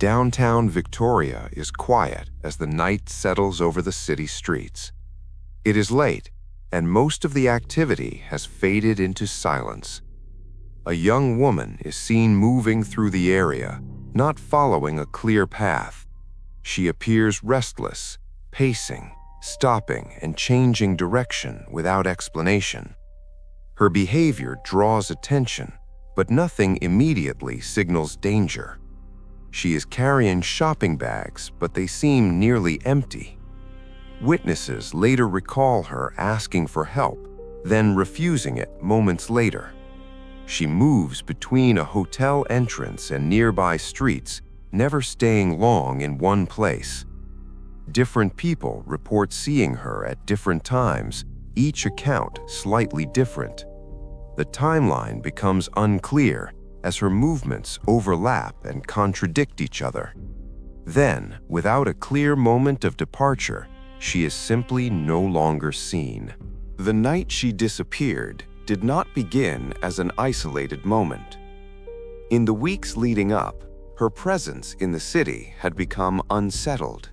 Downtown Victoria is quiet as the night settles over the city streets. It is late, and most of the activity has faded into silence. A young woman is seen moving through the area, not following a clear path. She appears restless, pacing, stopping, and changing direction without explanation. Her behavior draws attention, but nothing immediately signals danger. She is carrying shopping bags, but they seem nearly empty. Witnesses later recall her asking for help, then refusing it moments later. She moves between a hotel entrance and nearby streets, never staying long in one place. Different people report seeing her at different times, each account slightly different. The timeline becomes unclear as her movements overlap and contradict each other. Then, without a clear moment of departure, she is simply no longer seen. The night she disappeared did not begin as an isolated moment. In the weeks leading up, her presence in the city had become unsettled.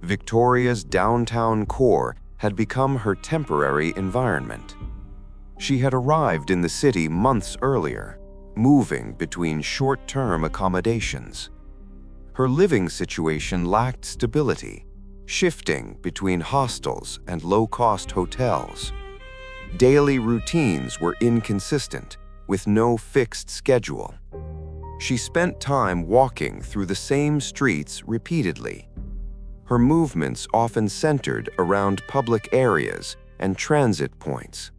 Victoria's downtown core had become her temporary environment. She had arrived in the city months earlier, moving between short-term accommodations. Her living situation lacked stability, shifting between hostels and low-cost hotels. Daily routines were inconsistent, with no fixed schedule. She spent time walking through the same streets repeatedly. Her movements often centered around public areas and transit points.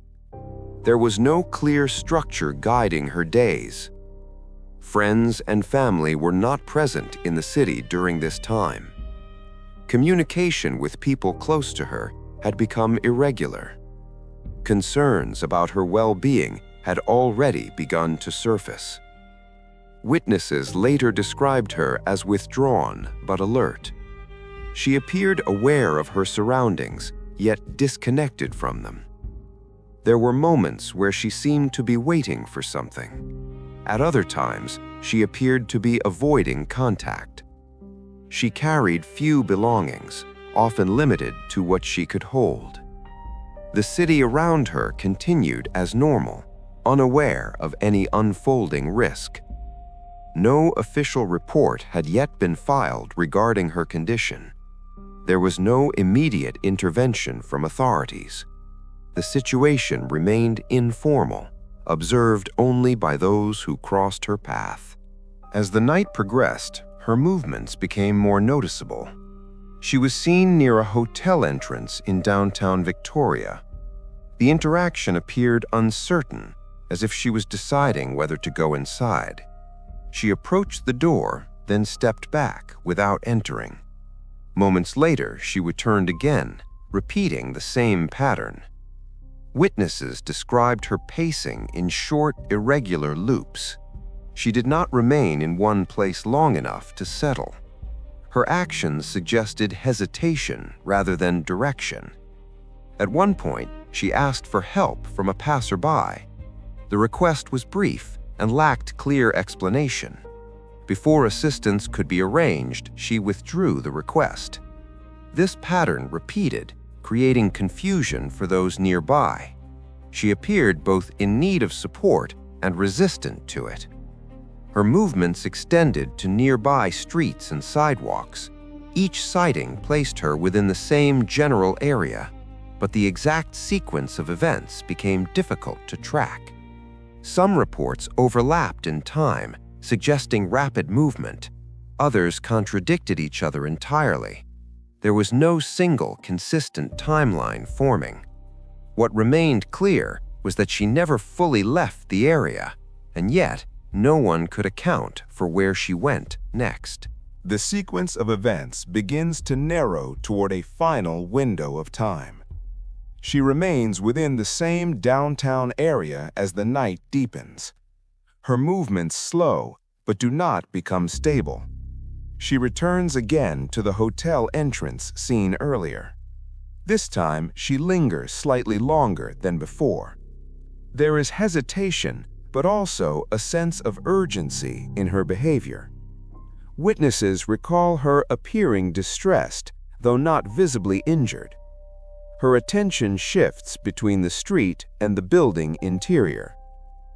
There was no clear structure guiding her days. Friends and family were not present in the city during this time. Communication with people close to her had become irregular. Concerns about her well-being had already begun to surface. Witnesses later described her as withdrawn but alert. She appeared aware of her surroundings, yet disconnected from them. There were moments where she seemed to be waiting for something. At other times, she appeared to be avoiding contact. She carried few belongings, often limited to what she could hold. The city around her continued as normal, unaware of any unfolding risk. No official report had yet been filed regarding her condition. There was no immediate intervention from authorities. The situation remained informal, observed only by those who crossed her path. As the night progressed, her movements became more noticeable. She was seen near a hotel entrance in downtown Victoria. The interaction appeared uncertain, as if she was deciding whether to go inside. She approached the door, then stepped back without entering. Moments later, she returned again, repeating the same pattern. Witnesses described her pacing in short, irregular loops. She did not remain in one place long enough to settle. Her actions suggested hesitation rather than direction. At one point, she asked for help from a passerby. The request was brief and lacked clear explanation. Before assistance could be arranged, she withdrew the request. This pattern repeated, creating confusion for those nearby. She appeared both in need of support and resistant to it. Her movements extended to nearby streets and sidewalks. Each sighting placed her within the same general area, but the exact sequence of events became difficult to track. Some reports overlapped in time, suggesting rapid movement. Others contradicted each other entirely. There was no single, consistent timeline forming. What remained clear was that she never fully left the area, and yet no one could account for where she went next. The sequence of events begins to narrow toward a final window of time. She remains within the same downtown area as the night deepens. Her movements slow, but do not become stable. She returns again to the hotel entrance seen earlier. This time, she lingers slightly longer than before. There is hesitation, but also a sense of urgency in her behavior. Witnesses recall her appearing distressed, though not visibly injured. Her attention shifts between the street and the building interior.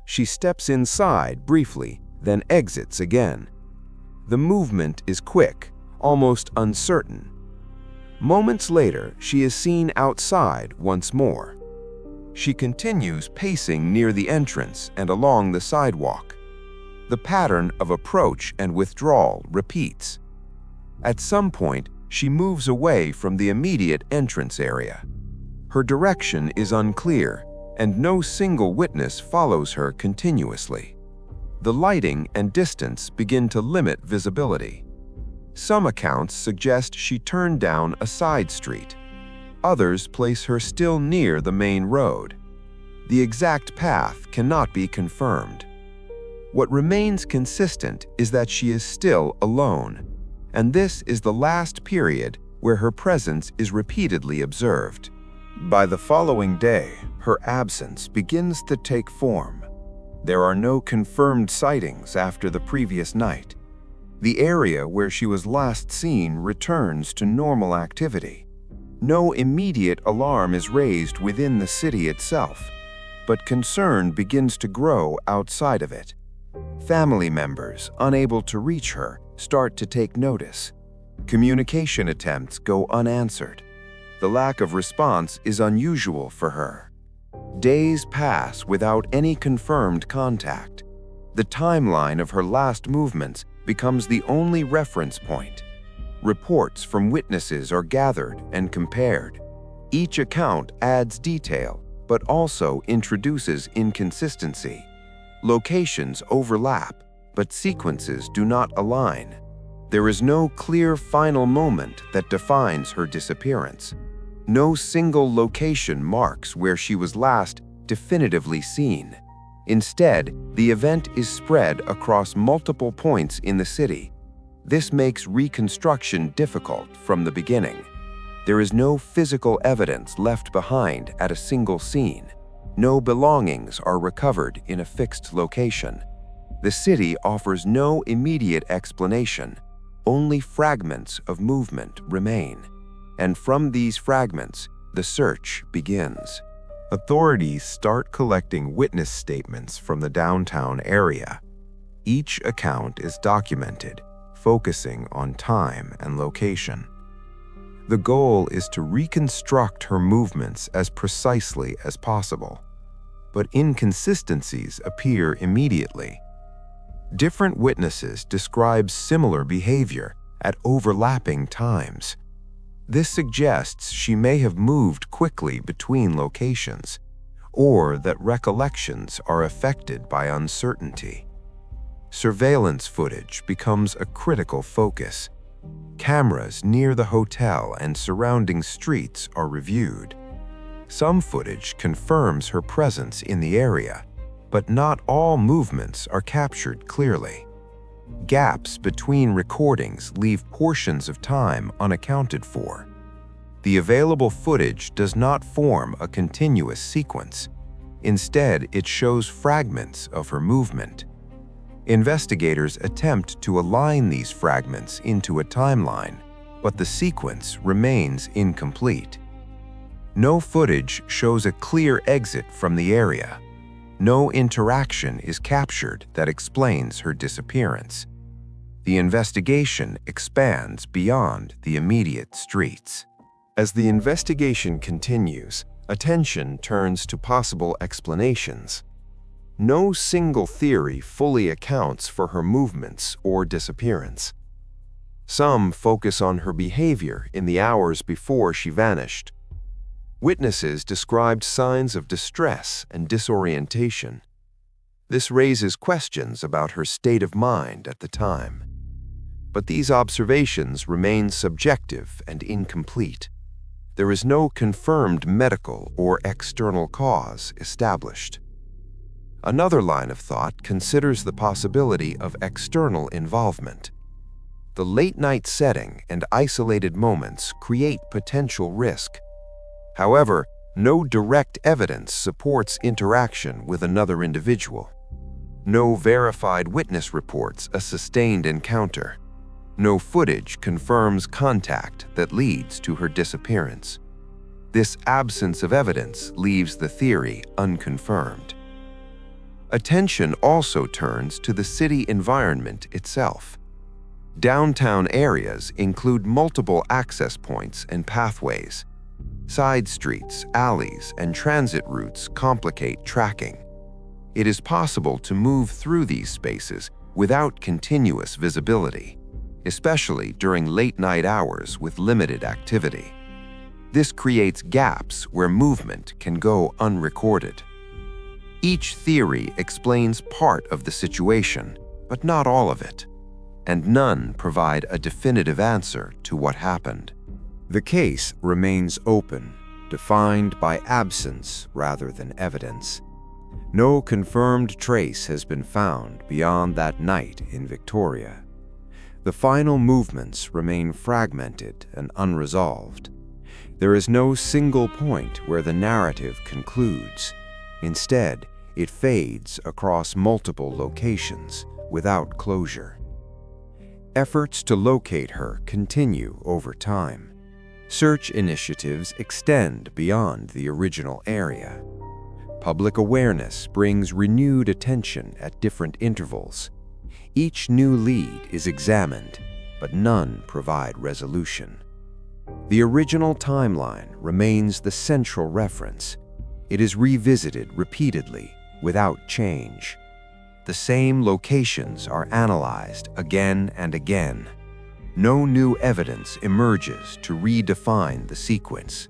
She steps inside briefly, then exits again. The movement is quick, almost uncertain. Moments later, she is seen outside once more. She continues pacing near the entrance and along the sidewalk. The pattern of approach and withdrawal repeats. At some point, she moves away from the immediate entrance area. Her direction is unclear, and no single witness follows her continuously. The lighting and distance begin to limit visibility. Some accounts suggest she turned down a side street. Others place her still near the main road. The exact path cannot be confirmed. What remains consistent is that she is still alone, and this is the last period where her presence is repeatedly observed. By the following day, her absence begins to take form. There are no confirmed sightings after the previous night. The area where she was last seen returns to normal activity. No immediate alarm is raised within the city itself, but concern begins to grow outside of it. Family members, unable to reach her, start to take notice. Communication attempts go unanswered. The lack of response is unusual for her. Days pass without any confirmed contact. The timeline of her last movements becomes the only reference point. Reports from witnesses are gathered and compared. Each account adds detail, but also introduces inconsistency. Locations overlap, but sequences do not align. There is no clear final moment that defines her disappearance. No single location marks where she was last definitively seen. Instead, the event is spread across multiple points in the city. This makes reconstruction difficult from the beginning. There is no physical evidence left behind at a single scene. No belongings are recovered in a fixed location. The city offers no immediate explanation. Only fragments of movement remain. And from these fragments, the search begins. Authorities start collecting witness statements from the downtown area. Each account is documented, focusing on time and location. The goal is to reconstruct her movements as precisely as possible. But inconsistencies appear immediately. Different witnesses describe similar behavior at overlapping times. This suggests she may have moved quickly between locations, or that recollections are affected by uncertainty. Surveillance footage becomes a critical focus. Cameras near the hotel and surrounding streets are reviewed. Some footage confirms her presence in the area, but not all movements are captured clearly. Gaps between recordings leave portions of time unaccounted for. The available footage does not form a continuous sequence. Instead, it shows fragments of her movement. Investigators attempt to align these fragments into a timeline, but the sequence remains incomplete. No footage shows a clear exit from the area. No interaction is captured that explains her disappearance. The investigation expands beyond the immediate streets. As the investigation continues, attention turns to possible explanations. No single theory fully accounts for her movements or disappearance. Some focus on her behavior in the hours before she vanished. Witnesses described signs of distress and disorientation. This raises questions about her state of mind at the time. But these observations remain subjective and incomplete. There is no confirmed medical or external cause established. Another line of thought considers the possibility of external involvement. The late-night setting and isolated moments create potential risk. However, no direct evidence supports interaction with another individual. No verified witness reports a sustained encounter. No footage confirms contact that leads to her disappearance. This absence of evidence leaves the theory unconfirmed. Attention also turns to the city environment itself. Downtown areas include multiple access points and pathways. Side streets, alleys, and transit routes complicate tracking. It is possible to move through these spaces without continuous visibility, especially during late-night hours with limited activity. This creates gaps where movement can go unrecorded. Each theory explains part of the situation, but not all of it, and none provide a definitive answer to what happened. The case remains open, defined by absence rather than evidence. No confirmed trace has been found beyond that night in Victoria. The final movements remain fragmented and unresolved. There is no single point where the narrative concludes. Instead, it fades across multiple locations without closure. Efforts to locate her continue over time. Search initiatives extend beyond the original area. Public awareness brings renewed attention at different intervals. Each new lead is examined, but none provide resolution. The original timeline remains the central reference. It is revisited repeatedly, without change. The same locations are analyzed again and again. No new evidence emerges to redefine the sequence.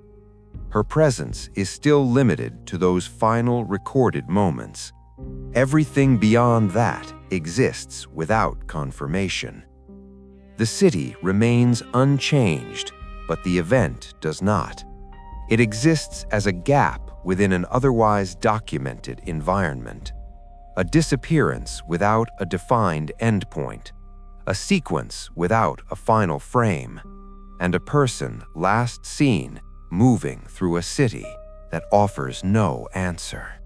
Her presence is still limited to those final recorded moments. Everything beyond that exists without confirmation. The city remains unchanged, but the event does not. It exists as a gap within an otherwise documented environment. A disappearance without a defined endpoint, a sequence without a final frame, and a person last seen moving through a city that offers no answer.